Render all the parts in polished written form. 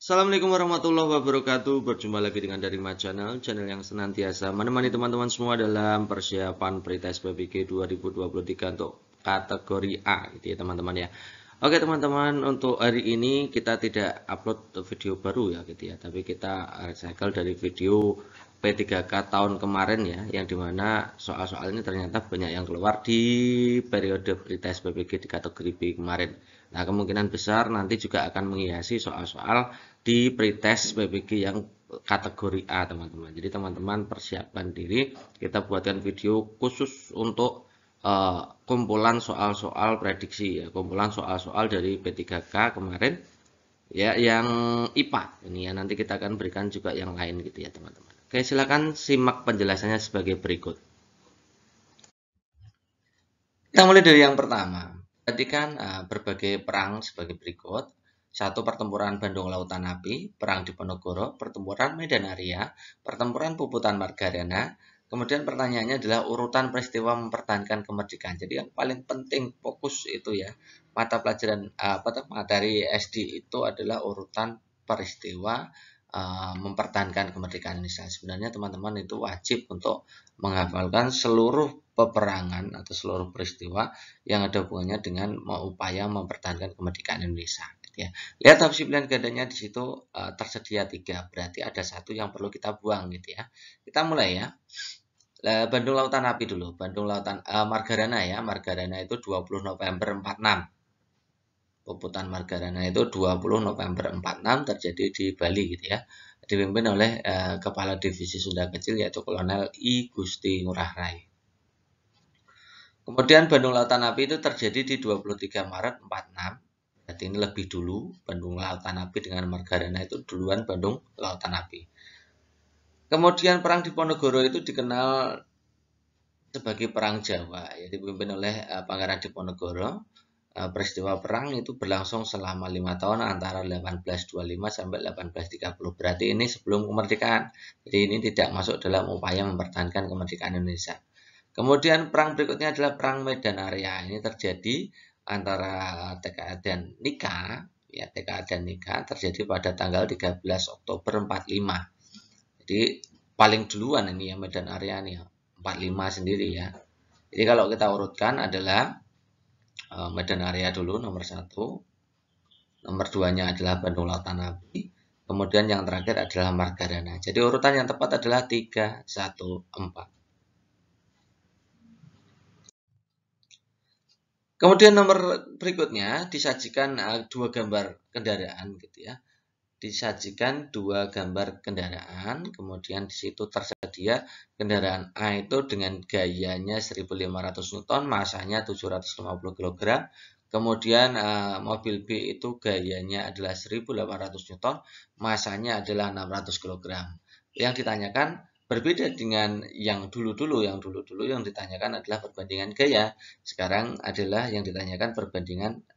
Assalamualaikum warahmatullahi wabarakatuh. Berjumpa lagi dengan Darima channel yang senantiasa menemani teman-teman semua dalam persiapan pretest PBG 2023 untuk kategori A gitu ya teman-teman ya. Oke teman-teman, untuk hari ini kita tidak upload video baru ya gitu ya, tapi kita recycle dari video P3K tahun kemarin ya, yang dimana soal-soal ini ternyata banyak yang keluar di periode pretest PBG di kategori B kemarin. Nah, kemungkinan besar nanti juga akan menghiasi soal-soal di pretest PBG yang kategori A, teman-teman. Jadi, teman-teman persiapkan diri, kita buatkan video khusus untuk kumpulan soal-soal prediksi ya, kumpulan soal-soal dari P3K kemarin ya, yang IPA. Ini ya, nanti kita akan berikan juga yang lain gitu ya, teman-teman. Oke, silakan simak penjelasannya sebagai berikut. Kita mulai dari yang pertama. Perhatikan berbagai perang sebagai berikut. 1. Pertempuran Bandung Lautan Api, Perang Diponegoro, Pertempuran Medan Area, Pertempuran Puputan Margarana. Kemudian pertanyaannya adalah urutan peristiwa mempertahankan kemerdekaan. Jadi yang paling penting fokus itu ya, mata pelajaran dari SD itu adalah urutan peristiwa mempertahankan kemerdekaan Indonesia. Sebenarnya teman-teman itu wajib untuk menghafalkan seluruh peperangan atau seluruh peristiwa yang ada hubungannya dengan upaya mempertahankan kemerdekaan Indonesia. Gitu ya. Lihat opsi pilihan gandanya di situ tersedia 3, berarti ada 1 yang perlu kita buang gitu ya. Kita mulai ya. Bandung Lautan Api dulu. Bandung Lautan Margarana ya. Margarana itu 20 November 46. Puputan Margarana itu 20 November 46 terjadi di Bali gitu ya. Dipimpin oleh Kepala Divisi Sunda Kecil yaitu Kolonel I. Gusti Ngurah Rai. Kemudian Bandung Lautan Api itu terjadi di 23 Maret 46. Berarti ini lebih dulu. Bandung Lautan Api dengan Margarana itu duluan Bandung Lautan Api. Kemudian Perang Diponegoro itu dikenal sebagai Perang Jawa, yang dipimpin oleh Pangeran Diponegoro. Peristiwa perang itu berlangsung selama 5 tahun antara 1825 sampai 1830. Berarti ini sebelum kemerdekaan. Jadi ini tidak masuk dalam upaya mempertahankan kemerdekaan Indonesia. Kemudian perang berikutnya adalah Perang Medan Area. Ini terjadi antara TKA dan NIKA. Ya, TKA dan NIKA terjadi pada tanggal 13 Oktober 45. Jadi paling duluan ini ya Medan Area nih, 45 sendiri ya. Jadi kalau kita urutkan adalah Medan Area dulu nomor 1. Nomor 2-nya adalah Bandung Lautan Api. Kemudian yang terakhir adalah Margarana. Jadi urutan yang tepat adalah 3, 1, 4. Kemudian nomor berikutnya disajikan 2 gambar kendaraan gitu ya. Disajikan 2 gambar kendaraan, kemudian di situ tersedia kendaraan A itu dengan gayanya 1500 Newton, masanya 750 kg. Kemudian mobil B itu gayanya adalah 1800 Newton, masanya adalah 600 kg. Yang ditanyakan berbeda dengan yang dulu-dulu yang ditanyakan adalah perbandingan gaya. Sekarang adalah yang ditanyakan perbandingan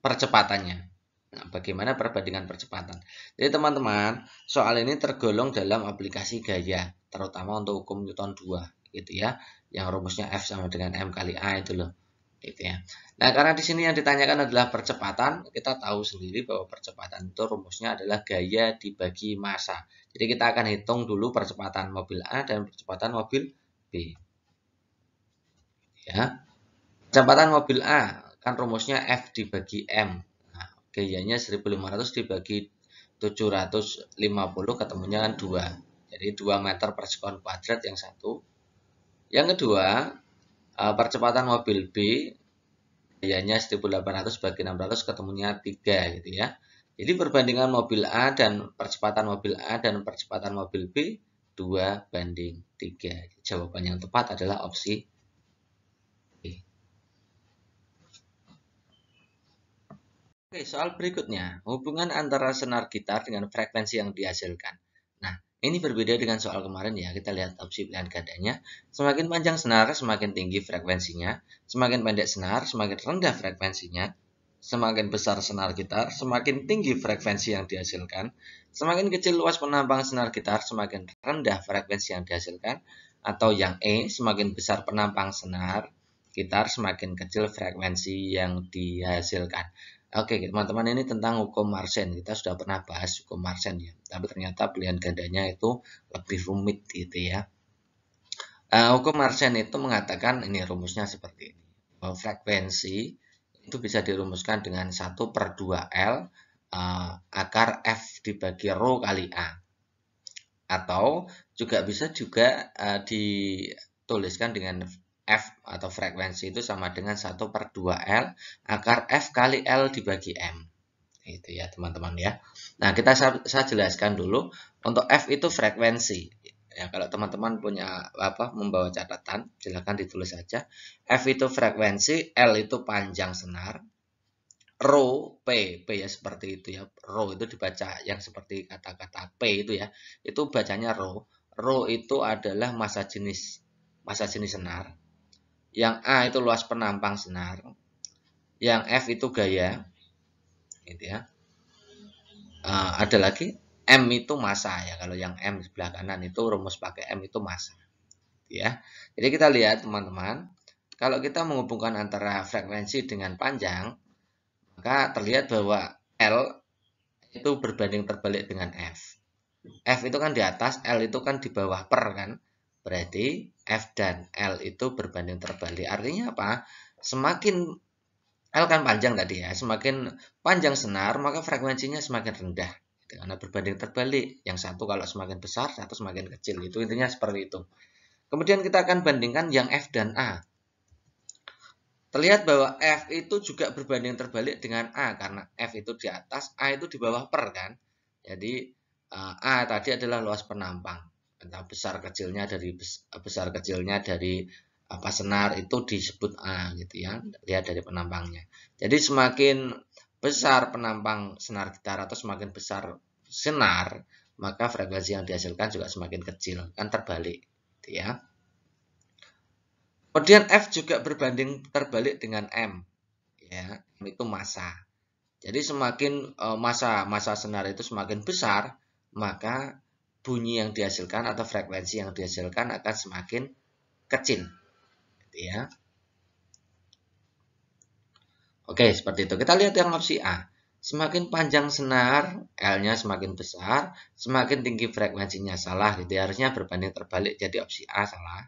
percepatannya. Nah, bagaimana perbandingan percepatan? Jadi teman-teman, soal ini tergolong dalam aplikasi gaya, terutama untuk hukum Newton 2 gitu ya, yang rumusnya F sama dengan M kali A itu loh. Gitu ya. Nah, karena di sini yang ditanyakan adalah percepatan, kita tahu sendiri bahwa percepatan itu rumusnya adalah gaya dibagi massa. Jadi kita akan hitung dulu percepatan mobil A dan percepatan mobil B. Ya. Percepatan mobil A kan rumusnya F dibagi M. Nah, gayanya 1500 dibagi 750 ketemunya kan 2. Jadi 2 meter per sekon kuadrat yang satu. Yang kedua, percepatan mobil B gayanya 1800 bagi 600 ketemunya 3 gitu ya. Jadi perbandingan mobil A dan percepatan mobil A dan percepatan mobil B 2:3. Jawaban yang tepat adalah opsi B. Oke, soal berikutnya, hubungan antara senar gitar dengan frekuensi yang dihasilkan. Nah, ini berbeda dengan soal kemarin ya. Kita lihat opsi pilihan gandanya. Semakin panjang senar, semakin tinggi frekuensinya. Semakin pendek senar, semakin rendah frekuensinya. Semakin besar senar gitar, semakin tinggi frekuensi yang dihasilkan. Semakin kecil luas penampang senar gitar, semakin rendah frekuensi yang dihasilkan. Atau yang E, semakin besar penampang senar gitar, semakin kecil frekuensi yang dihasilkan. Oke, teman-teman, ini tentang hukum Mersenne. Kita sudah pernah bahas hukum Mersenne ya. Tapi ternyata pilihan gandanya itu lebih rumit gitu ya. Hukum Mersenne itu mengatakan ini rumusnya seperti ini. Bahwa frekuensi itu bisa dirumuskan dengan 1/2L akar F dibagi rho kali A. Atau juga bisa dituliskan dengan F atau frekuensi itu sama dengan 1/2L akar F kali L dibagi M. Itu ya teman-teman ya. Nah, saya jelaskan dulu. Untuk F itu frekuensi. Ya, kalau teman-teman punya membawa catatan, silakan ditulis saja. F itu frekuensi, L itu panjang senar, rho P ya seperti itu ya. Rho itu dibaca yang seperti kata-kata P itu ya. Itu bacanya rho. Rho itu adalah massa jenis senar. Yang A itu luas penampang senar. Yang F itu gaya. Gitu ya. Ada lagi M itu massa ya. Kalau yang M sebelah kanan itu rumus pakai M itu massa. Ya. Jadi kita lihat teman-teman, kalau kita menghubungkan antara frekuensi dengan panjang, maka terlihat bahwa L itu berbanding terbalik dengan F. F itu kan di atas, L itu kan di bawah per kan. Berarti F dan L itu berbanding terbalik. Artinya apa? Semakin L kan panjang tadi ya, semakin panjang senar maka frekuensinya semakin rendah. Karena berbanding terbalik, yang satu kalau semakin besar, satu semakin kecil. Itu intinya seperti itu. Kemudian kita akan bandingkan yang F dan A. Terlihat bahwa F itu juga berbanding terbalik dengan A, karena F itu di atas, A itu di bawah per kan. Jadi A tadi adalah luas penampang. Entah besar kecilnya dari senar itu disebut A gitu ya. Lihat dari penampangnya. Jadi semakin besar penampang senar gitar atau semakin besar senar, maka frekuensi yang dihasilkan juga semakin kecil, kan terbalik gitu ya. Kemudian F juga berbanding terbalik dengan M. Ya, M itu massa. Jadi semakin massa senar itu semakin besar, maka bunyi yang dihasilkan atau frekuensi yang dihasilkan akan semakin kecil. Gitu ya. Oke, seperti itu. Kita lihat yang opsi A. Semakin panjang senar, L-nya semakin besar, semakin tinggi frekuensinya. Salah, gitu ya. Harusnya berbanding terbalik, jadi opsi A salah.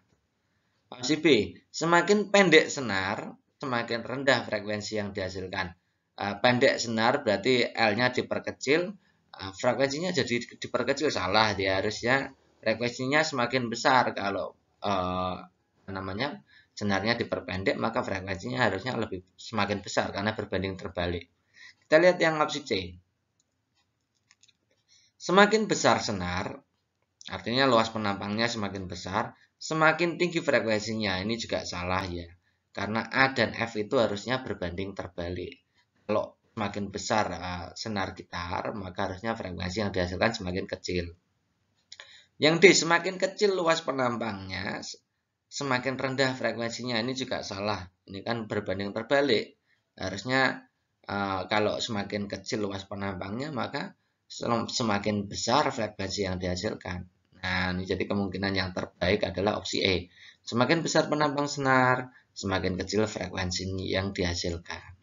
Opsi B, semakin pendek senar, semakin rendah frekuensi yang dihasilkan. Pendek senar berarti L-nya diperkecil, frekuensinya jadi diperkecil. Salah, dia harusnya frekuensinya semakin besar. Kalau senarnya diperpendek, maka frekuensinya harusnya semakin besar karena berbanding terbalik. Kita lihat yang opsi C. Semakin besar senar, artinya luas penampangnya semakin besar, semakin tinggi frekuensinya. Ini juga salah ya. Karena A dan F itu harusnya berbanding terbalik. Kalau semakin besar senar gitar, maka harusnya frekuensi yang dihasilkan semakin kecil. Yang D, semakin kecil luas penampangnya, semakin rendah frekuensinya. Ini juga salah. Ini kan berbanding terbalik. Harusnya kalau semakin kecil luas penampangnya, maka semakin besar frekuensi yang dihasilkan. Nah, ini jadi kemungkinan yang terbaik adalah opsi E. Semakin besar penampang senar, semakin kecil frekuensi yang dihasilkan.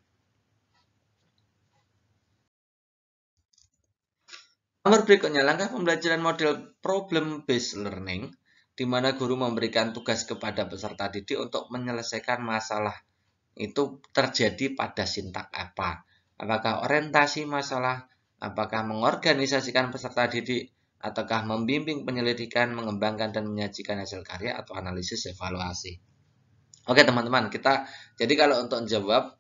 Nomor berikutnya, langkah pembelajaran model problem-based learning, di mana guru memberikan tugas kepada peserta didik untuk menyelesaikan masalah itu terjadi pada sintak apa? Apakah orientasi masalah, apakah mengorganisasikan peserta didik, ataukah membimbing penyelidikan, mengembangkan dan menyajikan hasil karya, atau analisis evaluasi. Oke teman-teman, jadi kalau untuk menjawab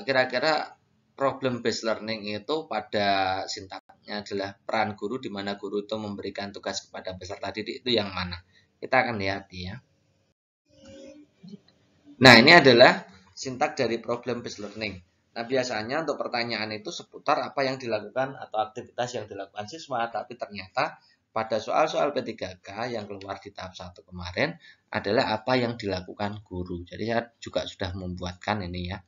kira-kira problem based learning itu pada sintaknya adalah peran guru, di mana guru itu memberikan tugas kepada peserta didik, itu yang mana? Kita akan lihat ya. Nah, ini adalah sintak dari problem based learning. Nah, biasanya untuk pertanyaan itu seputar apa yang dilakukan atau aktivitas yang dilakukan siswa, tapi ternyata pada soal-soal P3K yang keluar di tahap 1 kemarin adalah apa yang dilakukan guru. Jadi saya juga sudah membuatkan ini ya.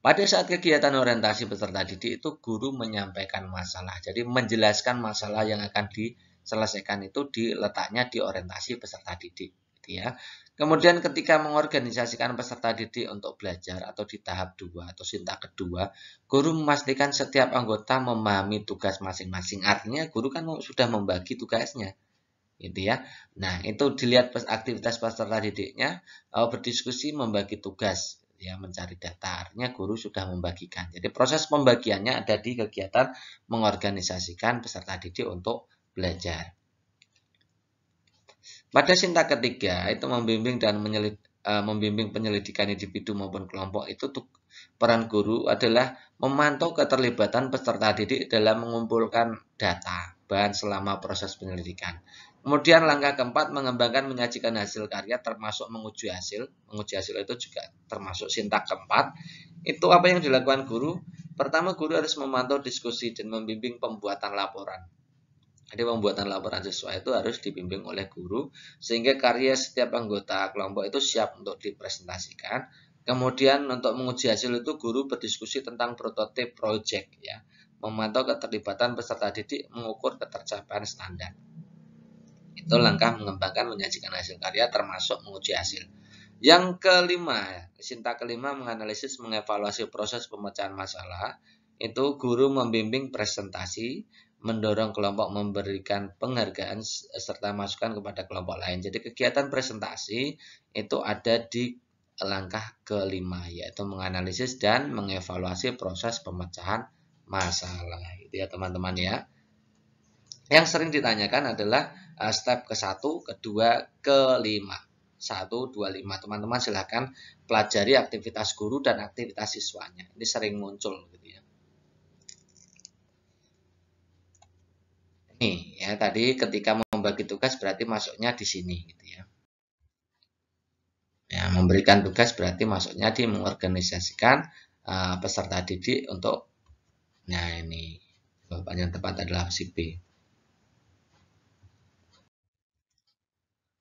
Pada saat kegiatan orientasi peserta didik itu guru menyampaikan masalah. Jadi menjelaskan masalah yang akan diselesaikan itu diletaknya di orientasi peserta didik. gitu ya. Kemudian ketika mengorganisasikan peserta didik untuk belajar atau di tahap 2 atau sinta kedua, guru memastikan setiap anggota memahami tugas masing-masing. Artinya guru kan sudah membagi tugasnya, gitu ya. Nah, itu dilihat aktivitas peserta didiknya, berdiskusi, membagi tugas, ya, mencari data. Artinya guru sudah membagikan. Jadi proses pembagiannya ada di kegiatan mengorganisasikan peserta didik untuk belajar. Pada sinta ketiga itu membimbing penyelidikan individu maupun kelompok. Itu peran guru adalah memantau keterlibatan peserta didik dalam mengumpulkan data bahan selama proses penyelidikan. Kemudian langkah keempat, mengembangkan menyajikan hasil karya termasuk menguji hasil. Menguji hasil itu juga termasuk sinta keempat. Itu apa yang dilakukan guru? Pertama, guru harus memantau diskusi dan membimbing pembuatan laporan. Jadi pembuatan laporan siswa itu harus dibimbing oleh guru sehingga karya setiap anggota kelompok itu siap untuk dipresentasikan. Kemudian untuk menguji hasil itu guru berdiskusi tentang prototip project, ya, memantau keterlibatan peserta didik, mengukur ketercapaian standar. Itu langkah mengembangkan menyajikan hasil karya termasuk menguji hasil. Yang kelima, sinta kelima, menganalisis mengevaluasi proses pemecahan masalah. Itu guru membimbing presentasi, mendorong kelompok memberikan penghargaan serta masukan kepada kelompok lain. Jadi kegiatan presentasi itu ada di langkah kelima, yaitu menganalisis dan mengevaluasi proses pemecahan masalah. Itu ya teman-teman ya. Yang sering ditanyakan adalah step ke-1, kedua, kelima. 1, 2, 5. Teman-teman silahkan pelajari aktivitas guru dan aktivitas siswanya. Ini sering muncul gitu ya. Nih ya, tadi ketika membagi tugas berarti masuknya di sini gitu ya. Ya, memberikan tugas berarti masuknya di mengorganisasikan peserta didik untuk, nah ini jawaban yang tepat adalah opsi B.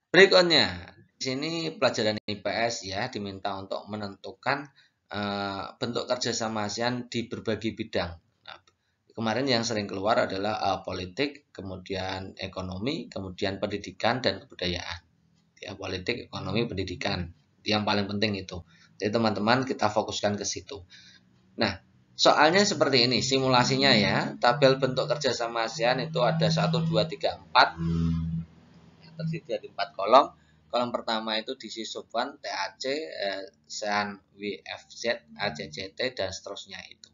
Berikutnya, di sini pelajaran IPS ya diminta untuk menentukan bentuk kerjasama ASEAN di berbagai bidang. Nah, kemarin yang sering keluar adalah politik, kemudian ekonomi, kemudian pendidikan dan kebudayaan. Ya, politik, ekonomi, pendidikan. Yang paling penting itu. Jadi teman-teman kita fokuskan ke situ. Nah, soalnya seperti ini, simulasinya ya. Tabel bentuk kerjasama ASEAN itu ada 1, 2, 3, 4. Terdiri dari 4 kolom. Kolom pertama itu diisi sub-1, TAC, ASEAN WFZ, ACCT, dan seterusnya itu.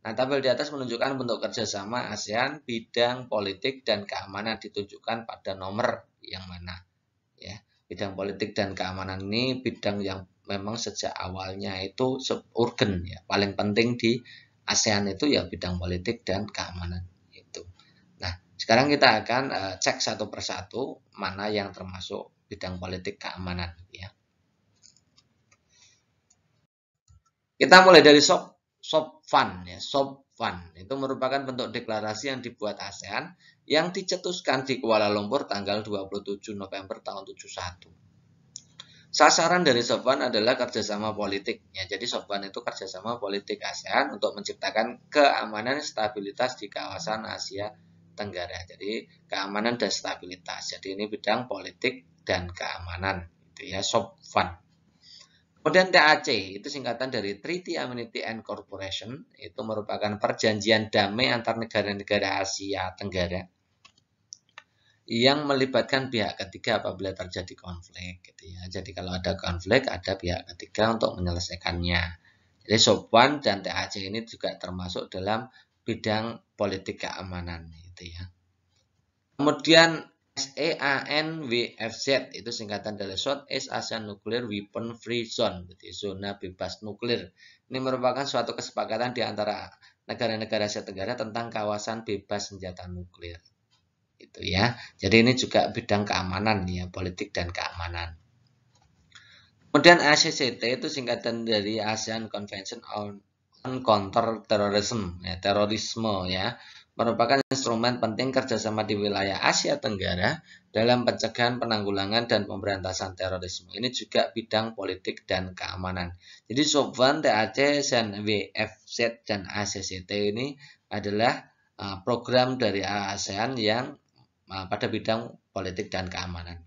Nah, tabel di atas menunjukkan bentuk kerjasama ASEAN bidang politik dan keamanan ditunjukkan pada nomor yang mana. Ya, bidang politik dan keamanan ini bidang yang memang sejak awalnya itu urgen ya, paling penting di ASEAN itu ya bidang politik dan keamanan itu. Nah, sekarang kita akan cek satu persatu mana yang termasuk bidang politik keamanan ya. Kita mulai dari SOPFAN ya. SOPFAN itu merupakan bentuk deklarasi yang dibuat ASEAN yang dicetuskan di Kuala Lumpur tanggal 27 November tahun 71. Sasaran dari SOPFAN adalah kerjasama politik ya. Jadi SOPFAN itu kerjasama politik ASEAN untuk menciptakan keamanan stabilitas di kawasan Asia Tenggara. Jadi keamanan dan stabilitas. Jadi ini bidang politik dan keamanan itu ya, SOPFAN. Kemudian TAC itu singkatan dari Treaty Amenity and Cooperation, itu merupakan perjanjian damai antar negara-negara Asia Tenggara yang melibatkan pihak ketiga apabila terjadi konflik gitu ya. Jadi kalau ada konflik ada pihak ketiga untuk menyelesaikannya. Jadi SOPFAN dan TAC ini juga termasuk dalam bidang politik keamanan gitu ya. Kemudian SEANWFZ itu singkatan dari Southeast Asian Nuclear Weapon Free Zone, jadi zona bebas nuklir. Ini merupakan suatu kesepakatan di antara negara-negara Asia Tenggara tentang kawasan bebas senjata nuklir. Itu ya. Jadi ini juga bidang keamanan ya, politik dan keamanan. Kemudian ACCT itu singkatan dari ASEAN Convention on Counter Terrorism, ya, terorisme ya. Merupakan instrumen penting kerjasama di wilayah Asia Tenggara dalam pencegahan, penanggulangan, dan pemberantasan terorisme. Ini juga bidang politik dan keamanan. Jadi SOPFAN, TAC, SEAN-WFZ, dan ACCT ini adalah program dari ASEAN yang pada bidang politik dan keamanan.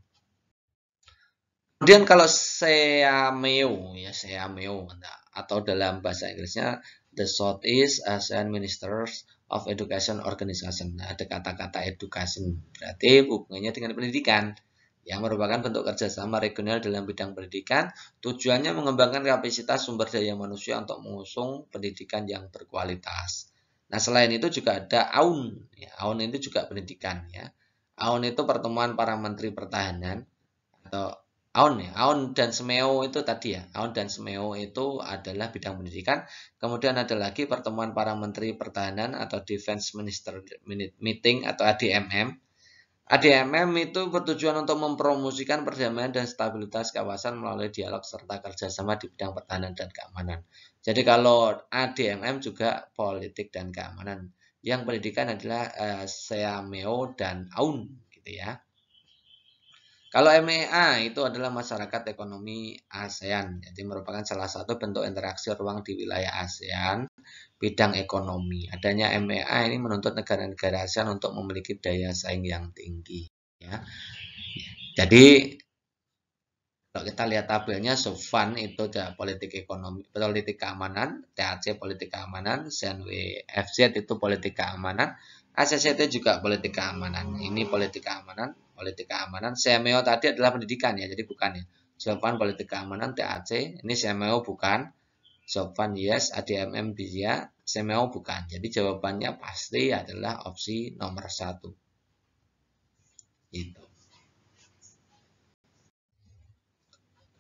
Kemudian kalau SEAMEO ya SEAMEO atau dalam bahasa Inggrisnya The Southeast Asian Ministers of Education Organization. Nah, ada kata-kata education berarti hubungannya dengan pendidikan yang merupakan bentuk kerjasama regional dalam bidang pendidikan. Tujuannya mengembangkan kapasitas sumber daya manusia untuk mengusung pendidikan yang berkualitas. Nah, selain itu juga ada AUN. Ya, AUN itu juga pendidikan ya. AUN itu pertemuan para menteri pertahanan atau AUN ya, AUN dan SMEO itu tadi ya, AUN dan SMEO itu adalah bidang pendidikan. Kemudian ada lagi pertemuan para menteri pertahanan atau Defense Minister Meeting atau ADMM. ADMM itu bertujuan untuk mempromosikan perdamaian dan stabilitas kawasan melalui dialog serta kerjasama di bidang pertahanan dan keamanan. Jadi kalau ADMM juga politik dan keamanan. Yang pendidikan adalah SEAMEO dan AUN gitu ya. Kalau MEA itu adalah masyarakat ekonomi ASEAN, jadi merupakan salah satu bentuk interaksi ruang di wilayah ASEAN bidang ekonomi. Adanya MEA ini menuntut negara-negara ASEAN untuk memiliki daya saing yang tinggi. Ya. Jadi kalau kita lihat tabelnya, SOFAN itu ada politik ekonomi, politik keamanan, TAC politik keamanan, CNWFZ itu politik keamanan, ACCT juga politik keamanan. Ini politik keamanan, CMEO tadi adalah pendidikan ya, jadi bukan ya. SOFAN politik keamanan, TAC, ini CMEO bukan, SOFAN yes, ADMM dia, CMEO bukan. Jadi jawabannya pasti adalah opsi nomor 1. Gitu.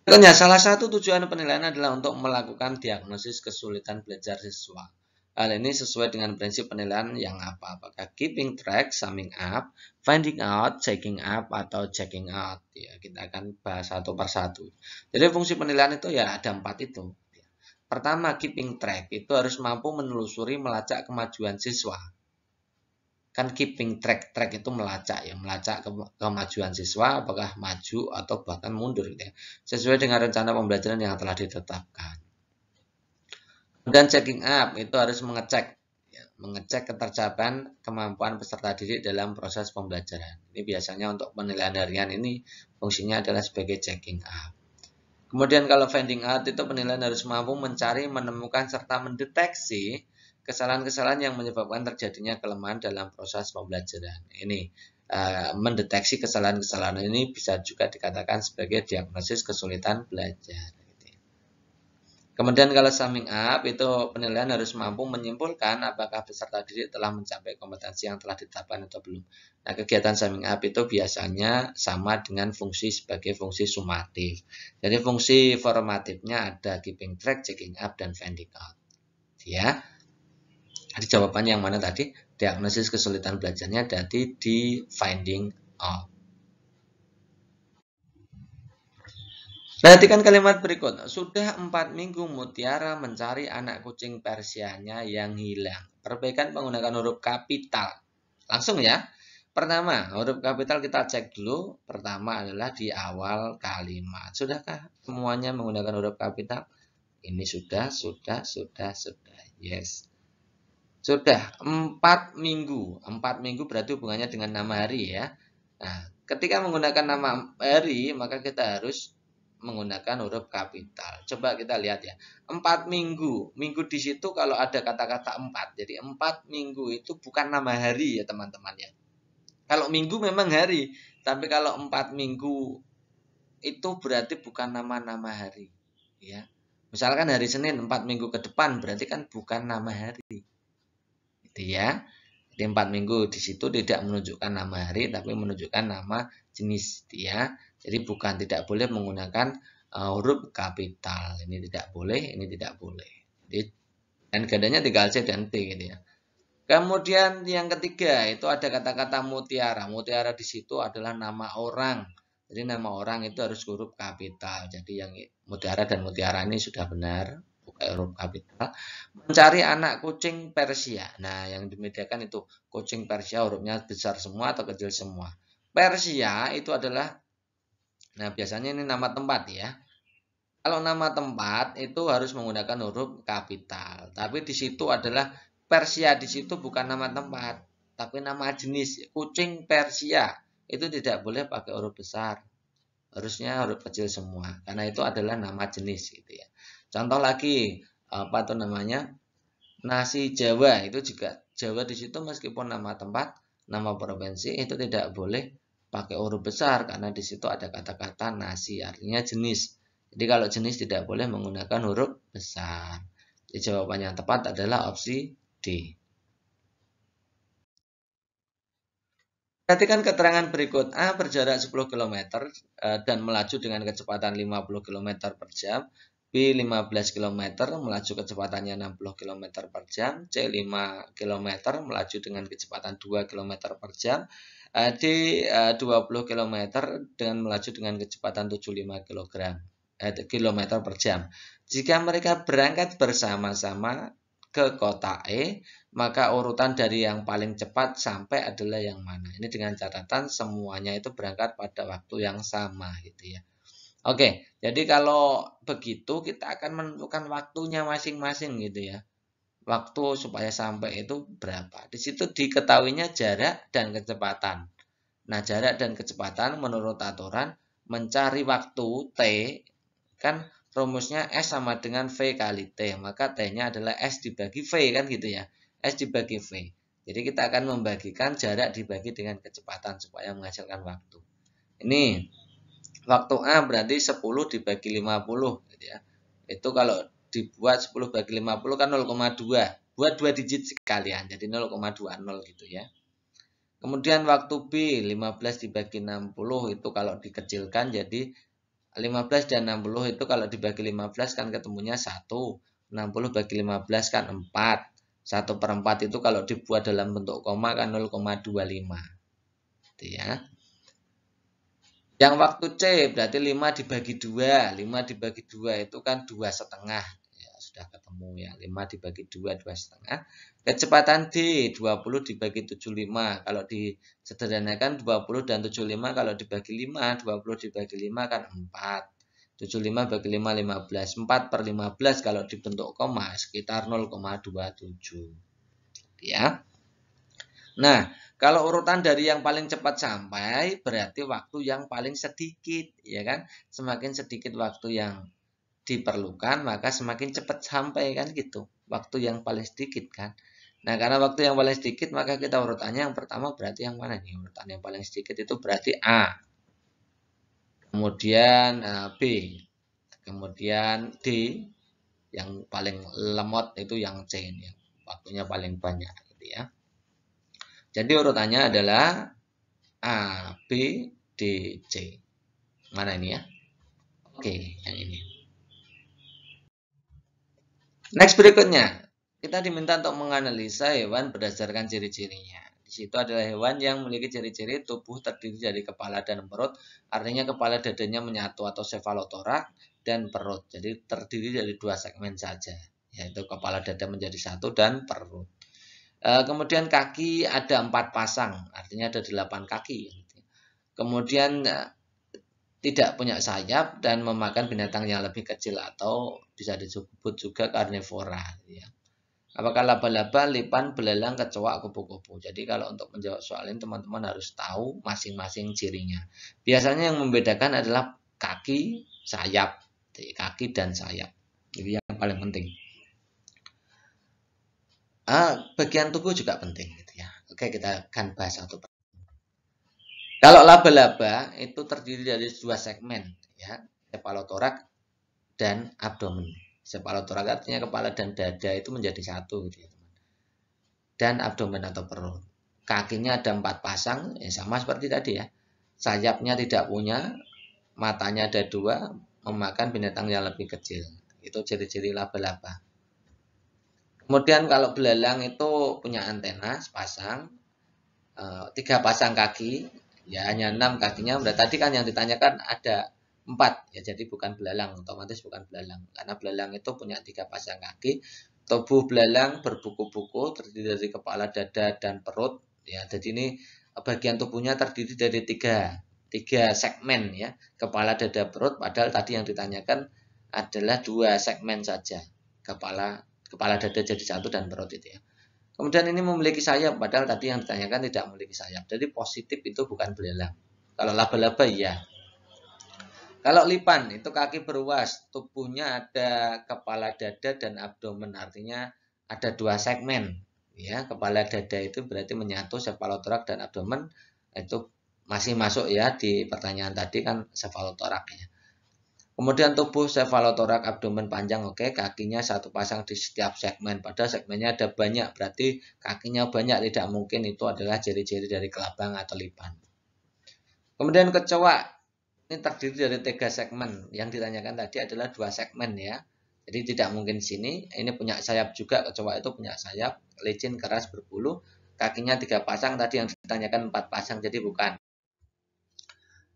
Berikutnya, salah satu tujuan penilaian adalah untuk melakukan diagnosis kesulitan belajar siswa. Hal ini sesuai dengan prinsip penilaian yang apa? Apakah keeping track, summing up, finding out, checking up, atau checking out. Ya, kita akan bahas satu persatu. Jadi fungsi penilaian itu ya ada 4 itu. Pertama, keeping track itu harus mampu menelusuri melacak kemajuan siswa. Kan keeping track itu melacak ya, melacak kemajuan siswa apakah maju atau bahkan mundur gitu ya, sesuai dengan rencana pembelajaran yang telah ditetapkan. Dan checking up itu harus mengecek ya, mengecek ketercapaian kemampuan peserta didik dalam proses pembelajaran. Ini biasanya untuk penilaian harian ini fungsinya adalah sebagai checking up. Kemudian kalau finding out itu penilaian harus mampu mencari, menemukan serta mendeteksi kesalahan-kesalahan yang menyebabkan terjadinya kelemahan dalam proses pembelajaran. Ini mendeteksi kesalahan-kesalahan ini bisa juga dikatakan sebagai diagnosis kesulitan belajar. Kemudian kalau summing up itu penilaian harus mampu menyimpulkan apakah peserta didik telah mencapai kompetensi yang telah ditetapkan atau belum. Nah, kegiatan summing up itu biasanya sama dengan fungsi sebagai fungsi sumatif. Jadi fungsi formatifnya ada keeping track, checking up, dan finding out. Ya. Jadi jawabannya yang mana tadi? Diagnosis kesulitan belajarnya jadi di finding out. Perhatikan kalimat berikut. Sudah 4 minggu Mutiara mencari anak kucing Persianya yang hilang. Perbaikan menggunakan huruf kapital. Langsung ya. Pertama, huruf kapital kita cek dulu. Pertama adalah di awal kalimat. Sudahkah semuanya menggunakan huruf kapital? Ini sudah. Yes. Sudah 4 minggu. 4 minggu berarti hubungannya dengan nama hari ya. Nah, ketika menggunakan nama hari, maka kita harus menggunakan huruf kapital. Coba kita lihat ya. 4 minggu. Minggu di situ kalau ada kata-kata 4. Jadi 4 minggu itu bukan nama hari ya teman-teman ya. Kalau minggu memang hari. Tapi kalau 4 minggu itu berarti bukan nama-nama hari. Ya. Misalkan hari Senin 4 minggu ke depan berarti kan bukan nama hari. Gitu ya. Jadi 4 minggu di situ tidak menunjukkan nama hari tapi menunjukkan nama jenis ya. Jadi bukan tidak boleh menggunakan huruf kapital. Ini tidak boleh, ini tidak boleh. Jadi dan gandanya tinggal C dan T gitu ya. Kemudian yang ketiga itu ada kata-kata mutiara. Mutiara di situ adalah nama orang. Jadi nama orang itu harus huruf kapital. Jadi yang mutiara dan mutiara ini sudah benar, bukan huruf kapital. Mencari anak kucing Persia. Nah, yang dibedakan itu kucing Persia hurufnya besar semua atau kecil semua. Persia itu adalah, nah biasanya ini nama tempat ya. Kalau nama tempat itu harus menggunakan huruf kapital. Tapi di situ adalah Persia, di situ bukan nama tempat, tapi nama jenis kucing Persia. Itu tidak boleh pakai huruf besar. harusnya huruf kecil semua karena itu adalah nama jenis gitu ya. Contoh lagi apa tuh namanya? Nasi Jawa itu juga Jawa di situ meskipun nama tempat, nama provinsi itu tidak boleh pakai huruf besar karena di situ ada kata-kata nasi artinya jenis. Jadi kalau jenis tidak boleh menggunakan huruf besar. Jadi jawaban yang tepat adalah opsi D. Perhatikan keterangan berikut. A berjarak 10 km dan melaju dengan kecepatan 50 km per jam. B 15 km melaju kecepatannya 60 km per jam. C 5 km melaju dengan kecepatan 2 km per jam. D 20 km dengan melaju dengan kecepatan 75 km per jam. Jika mereka berangkat bersama-sama ke kota E, maka urutan dari yang paling cepat sampai adalah yang mana. Ini dengan catatan semuanya itu berangkat pada waktu yang sama gitu ya. Oke, jadi kalau begitu kita akan menentukan waktunya masing-masing gitu ya. Waktu supaya sampai itu berapa. Di situ diketahuinya jarak dan kecepatan. Nah, jarak dan kecepatan menurut aturan mencari waktu T kan rumusnya S sama dengan V kali T. Maka T-nya adalah S dibagi V kan gitu ya. S dibagi V. Jadi kita akan membagikan jarak dibagi dengan kecepatan supaya menghasilkan waktu. Ini waktu A berarti 10 dibagi 50 gitu ya. Itu kalau dibuat 10 bagi 50 kan 0,2. Buat 2 digit sekalian jadi 0,20 gitu ya. Kemudian waktu B 15 dibagi 60 itu kalau dikecilkan jadi 15 dan 60 itu kalau dibagi 15 kan ketemunya 1. 60 bagi 15 kan 4. 1 per 4 itu kalau dibuat dalam bentuk koma kan 0,25. Gitu ya. Yang waktu C berarti 5 dibagi 2. 5 dibagi 2 itu kan 2,5. Ya, sudah ketemu ya. 5 dibagi 2, 2,5. Kecepatan D 20 dibagi 75. Kalau disederhanakan 20 dan 75 kalau dibagi 5, 20 dibagi 5 kan 4. 75 bagi 5, 15. 4 per 15 kalau dibentuk koma sekitar 0,27. Ya. Nah, kalau urutan dari yang paling cepat sampai berarti waktu yang paling sedikit, ya kan? Semakin sedikit waktu yang diperlukan, maka semakin cepat sampai kan gitu. Waktu yang paling sedikit kan. Nah, karena waktu yang paling sedikit, maka kita urutannya yang pertama berarti yang mana nih? Urutan yang paling sedikit itu berarti A. Kemudian B. Kemudian D. Yang paling lemot itu yang C. Yang waktunya paling banyak gitu ya. Jadi urutannya adalah A, B, D, C. Mana ini ya? Oke, yang ini. Next berikutnya. Kita diminta untuk menganalisa hewan berdasarkan ciri-cirinya. Di situ adalah hewan yang memiliki ciri-ciri tubuh terdiri dari kepala dan perut. Artinya kepala dadanya menyatu atau cefalotorak dan perut. Jadi terdiri dari 2 segmen saja. Yaitu kepala dada menjadi 1 dan perut. Kemudian kaki ada 4 pasang. Artinya ada 8 kaki. Kemudian tidak punya sayap dan memakan binatang yang lebih kecil atau bisa disebut juga karnivora. Ya. Apakah laba-laba, lipan, belalang, kecoa, kupu-kupu. Jadi kalau untuk menjawab soal ini teman-teman harus tahu masing-masing cirinya. Biasanya yang membedakan adalah kaki, sayap. Jadi, kaki dan sayap. Jadi yang paling penting. Bagian tubuh juga penting. Gitu ya. Oke, kita akan bahas satu persatu. Kalau laba-laba itu terdiri dari 2 segmen, ya, kepalotorak dan abdomen. Kepalotorak artinya kepala dan dada itu menjadi satu, gitu ya, teman. Dan abdomen atau perut. Kakinya ada 4 pasang, ya sama seperti tadi ya. Sayapnya tidak punya, matanya ada 2, memakan binatang yang lebih kecil. Itu ciri-ciri laba-laba. Kemudian kalau belalang itu punya antena sepasang, 3 pasang kaki. Ya hanya 6 kakinya. Berarti tadi kan yang ditanyakan ada 4 ya, jadi bukan belalang, otomatis bukan belalang karena belalang itu punya 3 pasang kaki. Tubuh belalang berbuku-buku terdiri dari kepala, dada dan perut ya. Jadi ini bagian tubuhnya terdiri dari tiga segmen ya, kepala, dada, perut, padahal tadi yang ditanyakan adalah 2 segmen saja, kepala dada jadi 1 dan perut itu ya. Kemudian ini memiliki sayap, padahal tadi yang ditanyakan tidak memiliki sayap. Jadi positif itu bukan belalang. Kalau laba-laba iya. Kalau lipan itu kaki beruas, tubuhnya ada kepala, dada, dan abdomen, artinya ada 2 segmen. Ya, kepala dada itu berarti menyatu sefalotorak dan abdomen, itu masih masuk ya di pertanyaan tadi kan sefalotorak ya. Kemudian tubuh sefalotorak abdomen panjang, oke, kakinya satu pasang di setiap segmen. Padahal segmennya ada banyak, berarti kakinya banyak, tidak mungkin itu adalah jari-jari dari kelabang atau lipan. Kemudian kecoa ini terdiri dari 3 segmen. Yang ditanyakan tadi adalah 2 segmen ya. Jadi tidak mungkin sini. Ini punya sayap juga, kecoa itu punya sayap, licin, keras, berbulu. Kakinya 3 pasang, tadi yang ditanyakan 4 pasang, jadi bukan.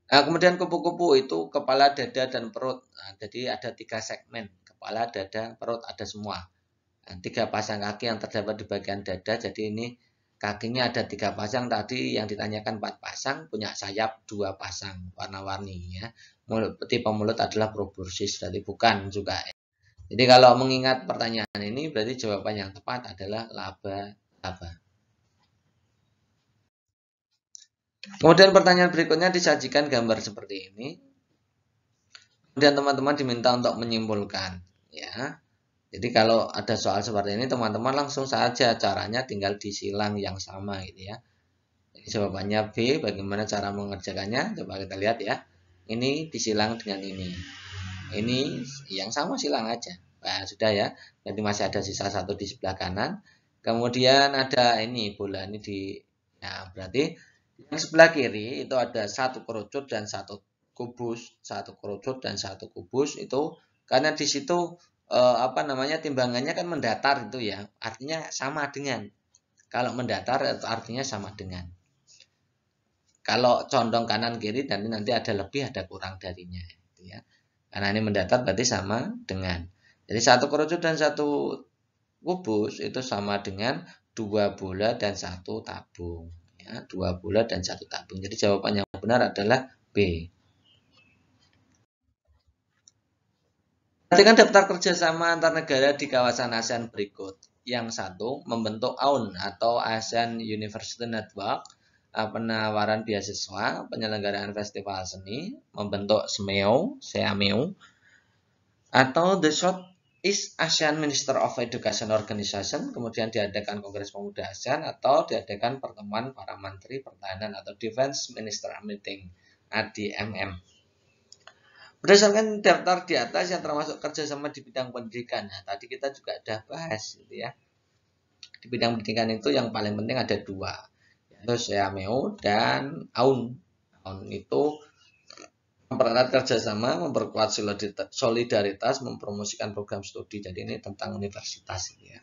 Nah, kemudian kupu-kupu itu kepala, dada, dan perut. Nah, jadi ada 3 segmen. Kepala, dada, perut ada semua. Nah, 3 pasang kaki yang terdapat di bagian dada. Jadi ini kakinya ada 3 pasang. Tadi yang ditanyakan 4 pasang. Punya sayap 2 pasang. Warna-warni ya. Tipe mulut adalah proboscis. Jadi bukan juga. Jadi kalau mengingat pertanyaan ini berarti jawaban yang tepat adalah laba-laba. Kemudian pertanyaan berikutnya disajikan gambar seperti ini. Kemudian teman-teman diminta untuk menyimpulkan ya. Jadi kalau ada soal seperti ini teman-teman langsung saja, caranya tinggal disilang yang sama gitu ya. Jadi jawabannya B, bagaimana cara mengerjakannya? Coba kita lihat ya. Ini disilang dengan ini. Ini yang sama silang aja. Nah, sudah ya. Jadi masih ada sisa 1 di sebelah kanan. Kemudian ada ini bola ini di, nah berarti yang sebelah kiri itu ada 1 kerucut dan 1 kubus, 1 kerucut dan 1 kubus itu karena di situ timbangannya kan mendatar itu ya, artinya sama dengan. Kalau mendatar itu artinya sama dengan. Kalau condong kanan kiri nanti ada lebih ada kurang darinya gitu ya. Karena ini mendatar berarti sama dengan. Jadi 1 kerucut dan 1 kubus itu sama dengan 2 bola dan 1 tabung. Ya, 2 bola dan 1 tabung. Jadi jawaban yang benar adalah B. Perhatikan daftar kerjasama antar negara di kawasan ASEAN berikut. Yang 1, membentuk AUN atau ASEAN University Network, penawaran beasiswa, penyelenggaraan festival seni, membentuk SEAMEO, atau The Southeast Asian Minister of Education Organization, kemudian diadakan Kongres Pemuda ASEAN, atau diadakan pertemuan para menteri pertahanan atau Defense Minister Meeting, ADMM. Berdasarkan daftar di atas yang termasuk kerjasama di bidang pendidikan. Nah, tadi kita juga sudah bahas gitu ya. Di bidang pendidikan itu yang paling penting ada 2, yaitu SEAMEO dan AUN. AUN itu mempererat kerjasama, memperkuat solidaritas, mempromosikan program studi. Jadi ini tentang universitas gitu ya.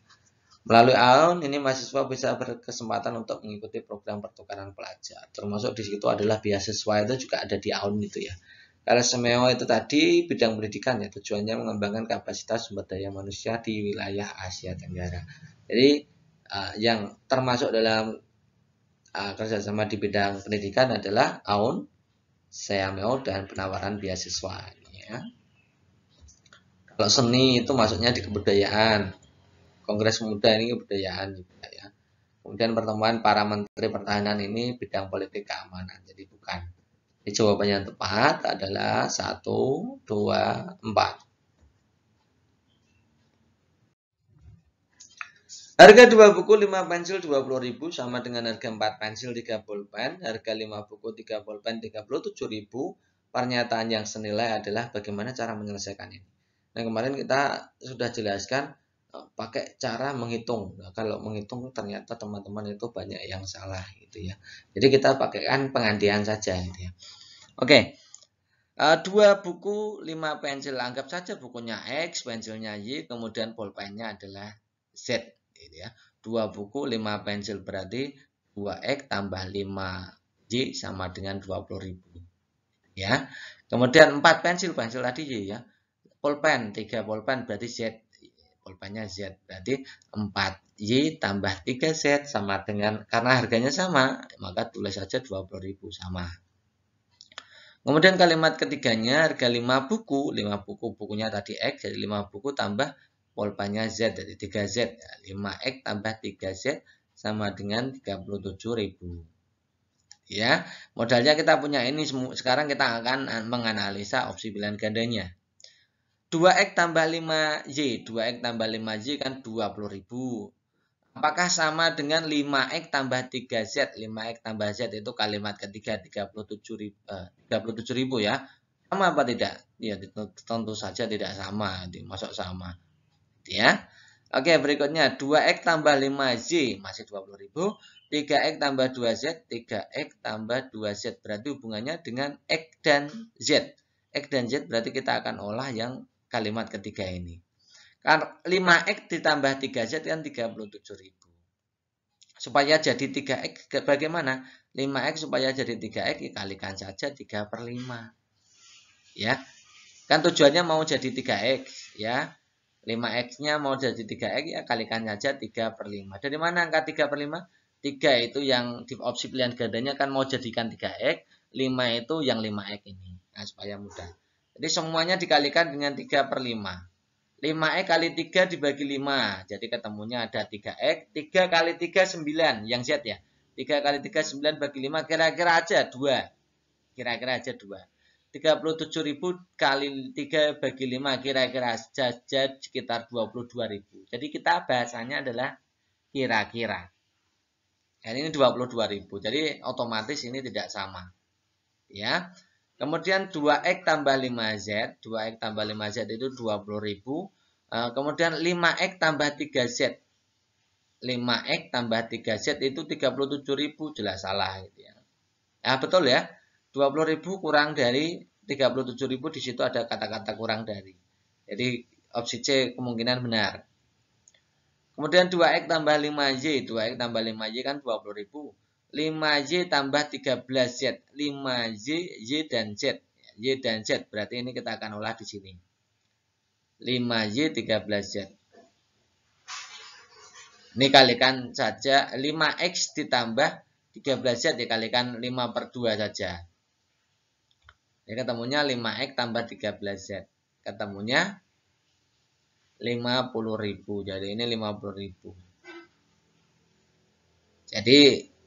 Melalui AUN ini mahasiswa bisa berkesempatan untuk mengikuti program pertukaran pelajar. Termasuk di situ adalah beasiswa, itu juga ada di AUN itu ya. Kalau SEAMEO itu tadi bidang pendidikan ya, tujuannya mengembangkan kapasitas sumber daya manusia di wilayah Asia Tenggara. Jadi yang termasuk dalam kerjasama di bidang pendidikan adalah AUN, SEAMEO, dan penawaran beasiswa. Ya. Kalau seni itu masuknya di kebudayaan. Kongres Pemuda ini kebudayaan juga ya. Kemudian pertemuan para menteri pertahanan ini bidang politik keamanan. Jadi bukan. Jadi jawabannya yang tepat adalah 1, 2, 4. Harga 2 buku 5 pensil 20.000 sama dengan harga 4 pensil 3 pulpen. Harga 5 buku 3 pulpen 37.000. Pernyataan yang senilai adalah bagaimana cara menyelesaikan ini. Nah, kemarin kita sudah jelaskan pakai cara menghitung. Nah, kalau menghitung ternyata teman-teman itu banyak yang salah gitu ya. Jadi kita pakaikan pengandian saja gitu ya. Oke. 2 buku 5 pensil, anggap saja bukunya X, pensilnya Y, kemudian pulpennya adalah Z gitu ya. 2 buku 5 pensil berarti 2X tambah 5Y sama dengan 20.000 ya. Kemudian 4 pensil tadi Y ya. Pulpen 3 pulpen berarti Z, pulpennya Z berarti 4Y tambah 3Z sama dengan, karena harganya sama maka tulis saja 20.000 sama. Kemudian kalimat ketiganya harga 5 buku, 5 buku bukunya tadi X, jadi 5 buku tambah pulpennya Z, jadi 3Z. 5X tambah 3Z sama dengan 37.000. Ya, modalnya kita punya ini. Sekarang kita akan menganalisa opsi pilihan gandanya. 2X tambah 5Y. 2X tambah 5Y kan 20.000. Apakah sama dengan 5X tambah 3Z? 5X tambah Z itu kalimat ketiga 37.000 ya. Sama apa tidak? Ya, tentu saja tidak sama. Masuk sama. Ya. Oke, berikutnya 2X tambah 5Z masih 20.000. 3X tambah 2Z, 3X tambah 2Z. Berarti hubungannya dengan X dan Z. X dan Z berarti kita akan olah yang kalimat ketiga ini. Kan 5X ditambah 3Z kan 37.000. Supaya jadi 3X bagaimana? 5X supaya jadi 3X dikalikan saja 3/5. Ya. Kan tujuannya mau jadi 3X ya. 5X-nya mau jadi 3X ya kalikan saja 3/5. Dari mana angka 3/5? 3 itu yang di opsi pilihan gandanya kan mau jadikan 3X, 5 itu yang 5X ini. Nah, supaya mudah. Jadi semuanya dikalikan dengan 3/5. 5X kali 3 dibagi 5. Jadi ketemunya ada 3X. 3 kali 3 9 yang Z ya. 3 kali 3 9 bagi 5 kira-kira aja 2. Kira-kira aja 2. 37.000 kali 3 bagi 5 kira-kira saja sekitar 22.000. Jadi kita bahasanya adalah kira-kira. Dan ini 22.000. Jadi otomatis ini tidak sama. Ya. Kemudian 2X tambah 5Z. 2X tambah 5Z itu 20.000. Kemudian 5X tambah 3Z. 5X tambah 3Z itu 37.000. Jelas salah. Ya, betul ya. 20.000 kurang dari 37.000 di situ ada kata-kata kurang dari. Jadi opsi C kemungkinan benar. Kemudian 2X tambah 5Y. 2X tambah 5Y kan 20.000. 5Y tambah 13Z. 5Y, Y dan Z. Y dan Z. Berarti ini kita akan olah di sini. 5Y 13Z. Ini kalikan saja 5X ditambah 13Z dikalikan 5/2 saja. Ya, ketemunya 5X tambah 13Z. Ketemunya 50.000. Jadi ini 50.000. Jadi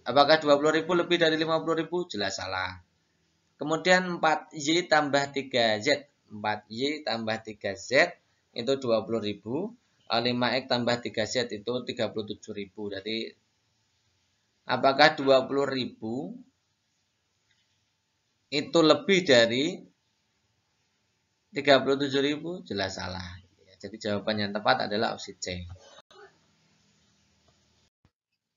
apakah 20.000 lebih dari 50.000? Jelas salah. Kemudian 4Y tambah 3Z. 4Y tambah 3Z itu 20.000. 5X tambah 3Z itu 37.000. Jadi apakah 20.000 itu lebih dari 37.000? Jelas salah. Jadi jawaban yang tepat adalah opsi C.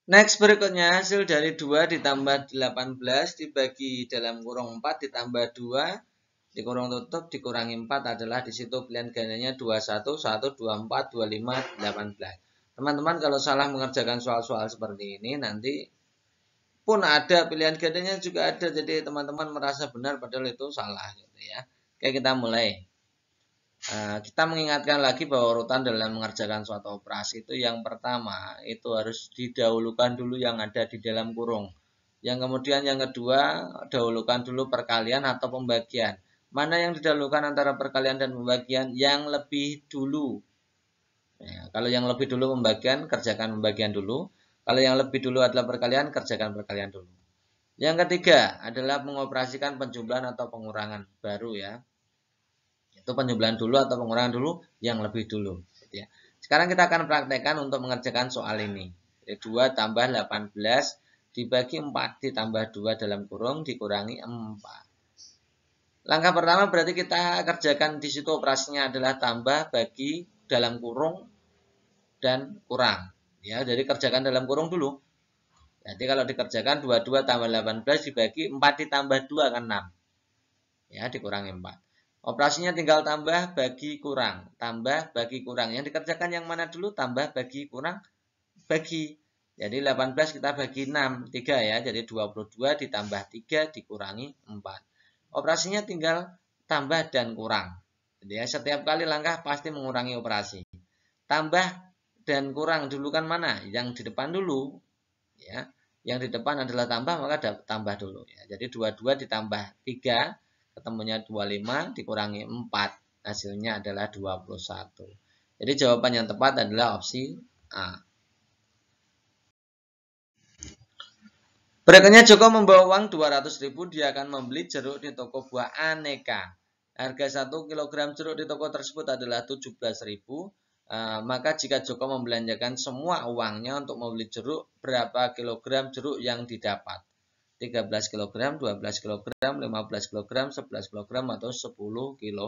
Next berikutnya hasil dari 2 ditambah 18 dibagi dalam kurung 4 ditambah 2 dikurung tutup dikurangi 4 adalah di situ pilihan gandanya 21, 1, 24, 25, 18. Teman-teman kalau salah mengerjakan soal-soal seperti ini nanti pun ada pilihan gandanya juga ada, jadi teman-teman merasa benar padahal itu salah gitu ya. Oke, kita mulai. Kita mengingatkan lagi bahwa urutan dalam mengerjakan suatu operasi itu yang pertama itu harus didahulukan dulu yang ada di dalam kurung. Yang kemudian yang kedua dahulukan dulu perkalian atau pembagian. Mana yang didahulukan antara perkalian dan pembagian? Yang lebih dulu. Ya, kalau yang lebih dulu pembagian, kerjakan pembagian dulu. Kalau yang lebih dulu adalah perkalian, kerjakan perkalian dulu. Yang ketiga adalah mengoperasikan penjumlahan atau pengurangan baru ya. Itu penjumlahan dulu atau pengurangan dulu yang lebih dulu. Gitu ya. Sekarang kita akan praktekkan untuk mengerjakan soal ini. 2 tambah 18 dibagi 4 ditambah 2 dalam kurung dikurangi 4. Langkah pertama berarti kita kerjakan di situ operasinya adalah tambah, bagi, dalam kurung, dan kurang. Ya, jadi kerjakan dalam kurung dulu. Jadi kalau dikerjakan 22 tambah 18 dibagi 4 ditambah 2 kan 6. Ya, dikurangi 4. Operasinya tinggal tambah, bagi, kurang. Tambah, bagi, kurang. Yang dikerjakan yang mana dulu? Tambah, bagi, kurang, bagi. Jadi 18 kita bagi 6, 3 ya. Jadi 22 ditambah 3 dikurangi 4. Operasinya tinggal tambah dan kurang. Jadi ya, setiap kali langkah pasti mengurangi operasi. Tambah dan kurang dulu kan mana? Yang di depan dulu. Ya. Yang di depan adalah tambah, maka tambah dulu. Ya. Jadi 22 ditambah 3, ketemunya 25, dikurangi 4. Hasilnya adalah 21. Jadi jawaban yang tepat adalah opsi A. Berikutnya Joko membawa uang 200.000, dia akan membeli jeruk di toko buah Aneka. Harga 1 kg jeruk di toko tersebut adalah 17.000. Maka jika Joko membelanjakan semua uangnya untuk membeli jeruk, berapa kilogram jeruk yang didapat? 13 kg, 12 kg, 15 kg, 11 kg, atau 10 kg.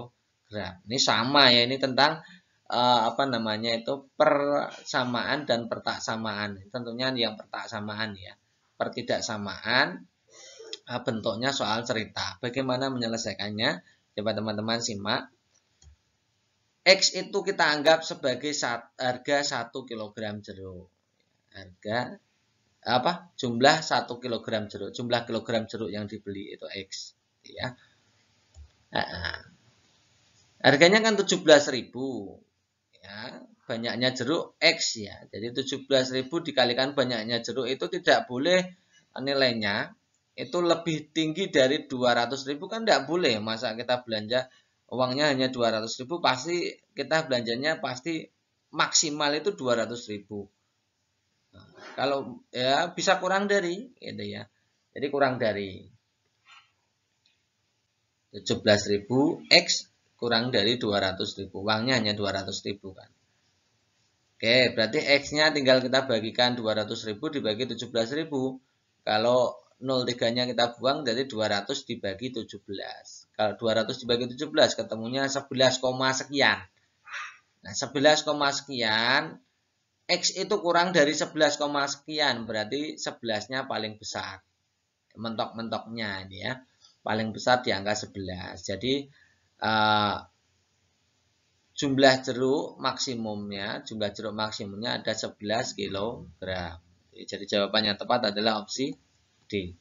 Ini sama ya, ini tentang apa namanya itu persamaan dan pertaksamaan. Tentunya yang pertaksamaan ya. Pertidaksamaan bentuknya soal cerita. Bagaimana menyelesaikannya? Coba teman-teman simak. X itu kita anggap sebagai harga 1 kg jeruk. Harga apa? Jumlah 1 kg jeruk. Jumlah kilogram jeruk yang dibeli itu X, ya. Harganya kan 17.000. Ya, banyaknya jeruk X ya. Jadi 17.000 dikalikan banyaknya jeruk itu tidak boleh nilainya itu lebih tinggi dari 200.000, kan tidak boleh. Masa kita belanja uangnya hanya 200.000, pasti kita belanjanya pasti maksimal itu 200.000. Nah, kalau ya bisa kurang dari gitu ya. Jadi kurang dari 17.000 X kurang dari 200.000. Uangnya hanya 200.000 kan. Oke, berarti X-nya tinggal kita bagikan 200.000 dibagi 17.000. Kalau 03-nya kita buang, jadi 200 dibagi 17. Kalau 200 dibagi 17, ketemunya 11, sekian. Nah, 11, sekian. X itu kurang dari 11, sekian. Berarti 11-nya paling besar. Mentok-mentoknya ini ya. Paling besar di angka 11. Jadi, jumlah jeruk maksimumnya ada 11 kg. Jadi jawaban yang tepat adalah opsi D.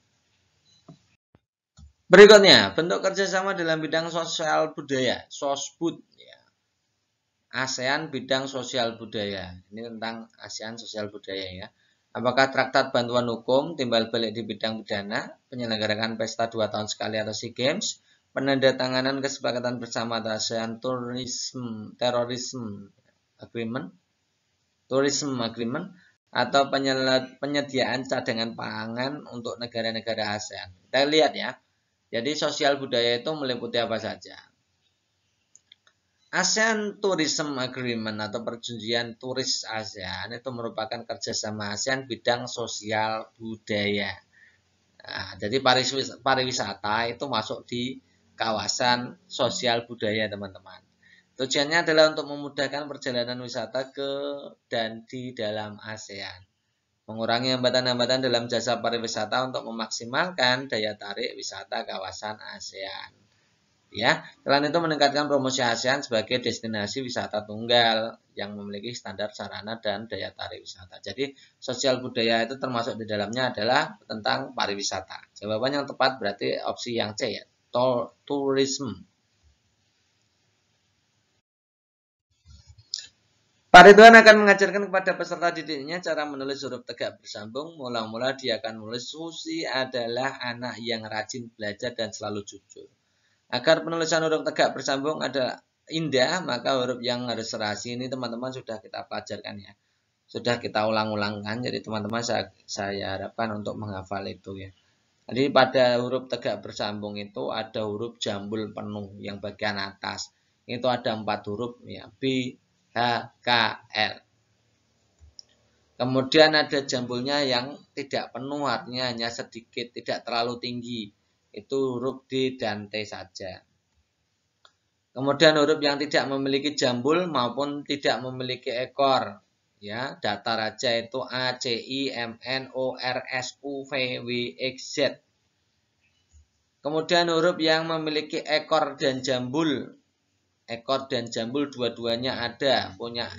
Berikutnya, bentuk kerjasama dalam bidang sosial budaya, SOSBUD. Ya. ASEAN bidang sosial budaya. Ini tentang ASEAN sosial budaya ya. Apakah traktat bantuan hukum, timbal balik di bidang pidana, penyelenggarakan pesta 2 tahun sekali atau SEA Games, penandatanganan kesepakatan bersama ASEAN Tourism Agreement, atau penyediaan cadangan pangan untuk negara-negara ASEAN. Kita lihat ya. Jadi sosial budaya itu meliputi apa saja? ASEAN Tourism Agreement atau perjanjian turis ASEAN itu merupakan kerjasama ASEAN bidang sosial budaya. Nah, jadi pariwisata itu masuk di kawasan sosial budaya, teman-teman. Tujuannya adalah untuk memudahkan perjalanan wisata ke dan di dalam ASEAN. Mengurangi hambatan-hambatan dalam jasa pariwisata untuk memaksimalkan daya tarik wisata kawasan ASEAN. Ya, selain itu meningkatkan promosi ASEAN sebagai destinasi wisata tunggal yang memiliki standar sarana dan daya tarik wisata. Jadi, sosial budaya itu termasuk di dalamnya adalah tentang pariwisata. Jawaban yang tepat berarti opsi yang C ya, tourism. Pak Ridwan akan mengajarkan kepada peserta didiknya cara menulis huruf tegak bersambung. Mula-mula dia akan menulis Susi adalah anak yang rajin belajar dan selalu jujur. Agar penulisan huruf tegak bersambung adalah indah, maka huruf yang harus serasi ini teman-teman sudah kita pelajarkan ya. Sudah kita ulang-ulangkan, jadi teman-teman saya harapkan untuk menghafal itu ya. Jadi pada huruf tegak bersambung itu ada huruf jambul penuh yang bagian atas. Itu ada 4 huruf ya, B, H, K, L. Kemudian ada jambulnya yang tidak penuh, artinya hanya sedikit, tidak terlalu tinggi. Itu huruf D dan T saja. Kemudian huruf yang tidak memiliki jambul maupun tidak memiliki ekor, ya, datar aja itu A, C, I, M, N, O, R, S, U, V, W, X, Z. Kemudian huruf yang memiliki ekor dan jambul dua-duanya ada, punya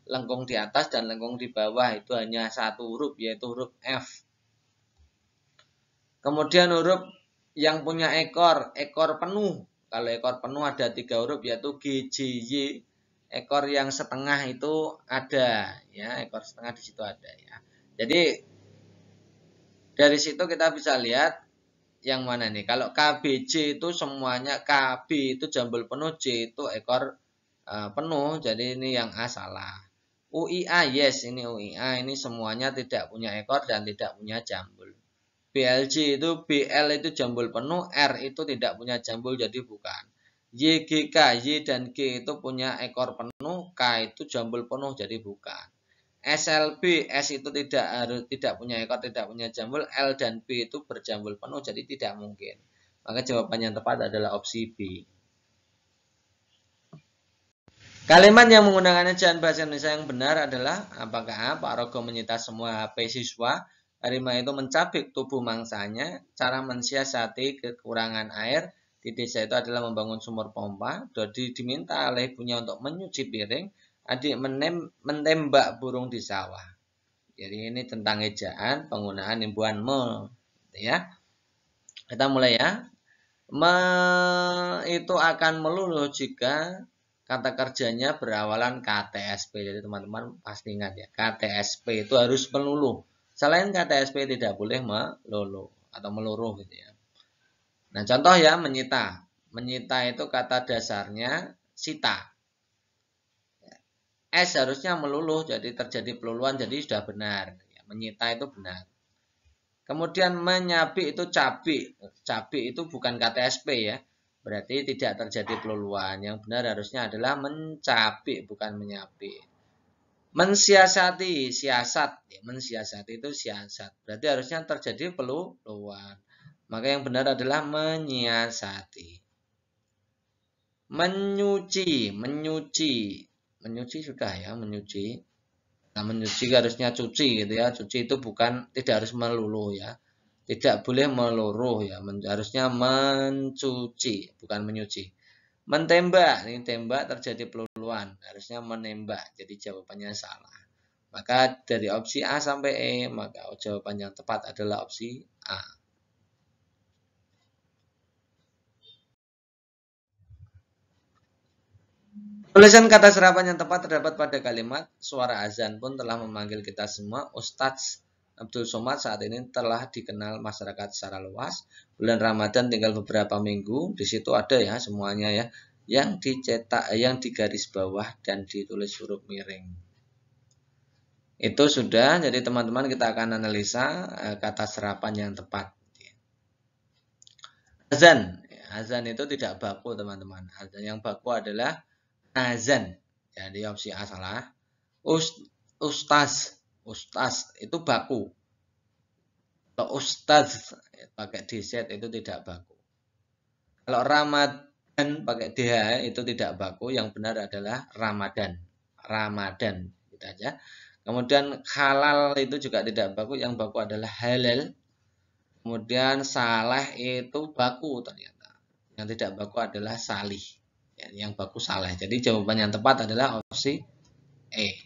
lengkung di atas dan lengkung di bawah, itu hanya 1 huruf, yaitu huruf F. Kemudian huruf yang punya ekor penuh. Kalau ekor penuh ada 3 huruf, yaitu G, J, Y. Ekor yang setengah itu ada, ya, ekor setengah di situ ada, ya. Jadi dari situ kita bisa lihat yang mana nih. Kalau KBJ itu semuanya, KB itu jambul penuh, J itu ekor penuh, jadi ini yang A salah. UIA, yes, ini UIA, ini semuanya tidak punya ekor dan tidak punya jambul. BLJ itu BL itu jambul penuh, R itu tidak punya jambul jadi bukan. YGK, Y dan G itu punya ekor penuh, K itu jambul penuh jadi bukan. SLB, S itu tidak punya ekor, tidak punya jambul, L dan B itu berjambul penuh jadi tidak mungkin. Maka jawaban yang tepat adalah opsi B. Kalimat yang menggunakan ejaan bahasa Indonesia yang benar adalah apakah A. Pak Rogo menyita semua HP siswa, harimau itu mencabik tubuh mangsanya, cara mensiasati kekurangan air di desa itu adalah membangun sumur pompa, Dodi diminta oleh ibunya untuk menyuci piring, adik menembak burung di sawah. Jadi ini tentang ejaan penggunaan imbuhan me, ya. Kita mulai ya. Itu akan meluluh jika kata kerjanya berawalan KTSP. Jadi teman-teman pasti ingat ya, KTSP itu harus meluluh. Selain KTSP tidak boleh meluluh atau meluruh gitu ya. Nah, contoh ya, menyita. Menyita itu kata dasarnya sita. S harusnya meluluh, jadi terjadi peluluan, jadi sudah benar. Menyita itu benar. Kemudian menyabik itu cabik. Cabik itu bukan KTSP ya. Berarti tidak terjadi peluluan. Yang benar harusnya adalah mencabik, bukan menyabik. Mensiasati, siasat. Mensiasati itu siasat. Berarti harusnya terjadi peluluan. Maka yang benar adalah menyiasati. Menyuci, menyuci. Menyuci sudah ya, menyuci. Nah, menyuci harusnya cuci gitu ya. Cuci itu bukan, tidak harus meluluh ya. Tidak boleh meluruh ya. Harusnya mencuci, bukan menyuci. Mentembak, ini tembak terjadi peluluan. Harusnya menembak. Jadi jawabannya salah. Maka dari opsi A sampai E, maka jawaban yang tepat adalah opsi A. Tulisan kata serapan yang tepat terdapat pada kalimat suara azan pun telah memanggil kita semua. Ustadz Abdul Somad saat ini telah dikenal masyarakat secara luas. Bulan Ramadan tinggal beberapa minggu. Di situ ada ya semuanya ya, yang dicetak, yang digaris bawah dan ditulis huruf miring. Itu sudah. Jadi teman-teman kita akan analisa kata serapan yang tepat. Azan, azan itu tidak baku teman-teman. Azan yang baku adalah azan. Jadi opsi A salah. Ustaz, ustaz itu baku. Kalau ustaz pakai dz itu tidak baku. Kalau Ramadan pakai dh itu tidak baku. Yang benar adalah Ramadan. Ramadan, gitu aja. Kemudian halal itu juga tidak baku. Yang baku adalah halal. Kemudian salah itu baku ternyata. Yang tidak baku adalah salih. Yang baku salah. Jadi jawaban yang tepat adalah opsi E.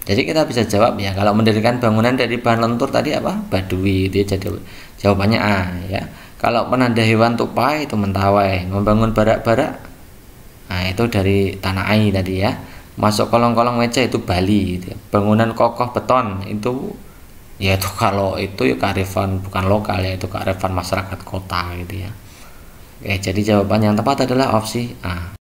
Jadi kita bisa jawab ya, kalau mendirikan bangunan dari bahan lentur tadi apa? Badui, itu ya. Jadi jawabannya A ya. Kalau penanda hewan tupai itu Mentawai, membangun barak-barak, nah itu dari Tanah Ai tadi ya. Masuk kolong-kolong meja itu Bali gitu ya. Bangunan kokoh beton itu ya itu kalau itu ya kearifan bukan lokal ya, itu kearifan masyarakat kota gitu ya. Oke, jadi jawaban yang tepat adalah opsi A.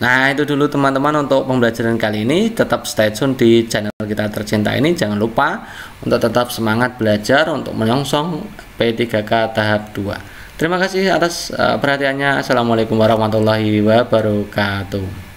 Nah, itu dulu teman-teman untuk pembelajaran kali ini. Tetap stay tune di channel kita tercinta ini. Jangan lupa untuk tetap semangat belajar untuk menyongsong P3K tahap 2. Terima kasih atas perhatiannya. Assalamualaikum warahmatullahi wabarakatuh.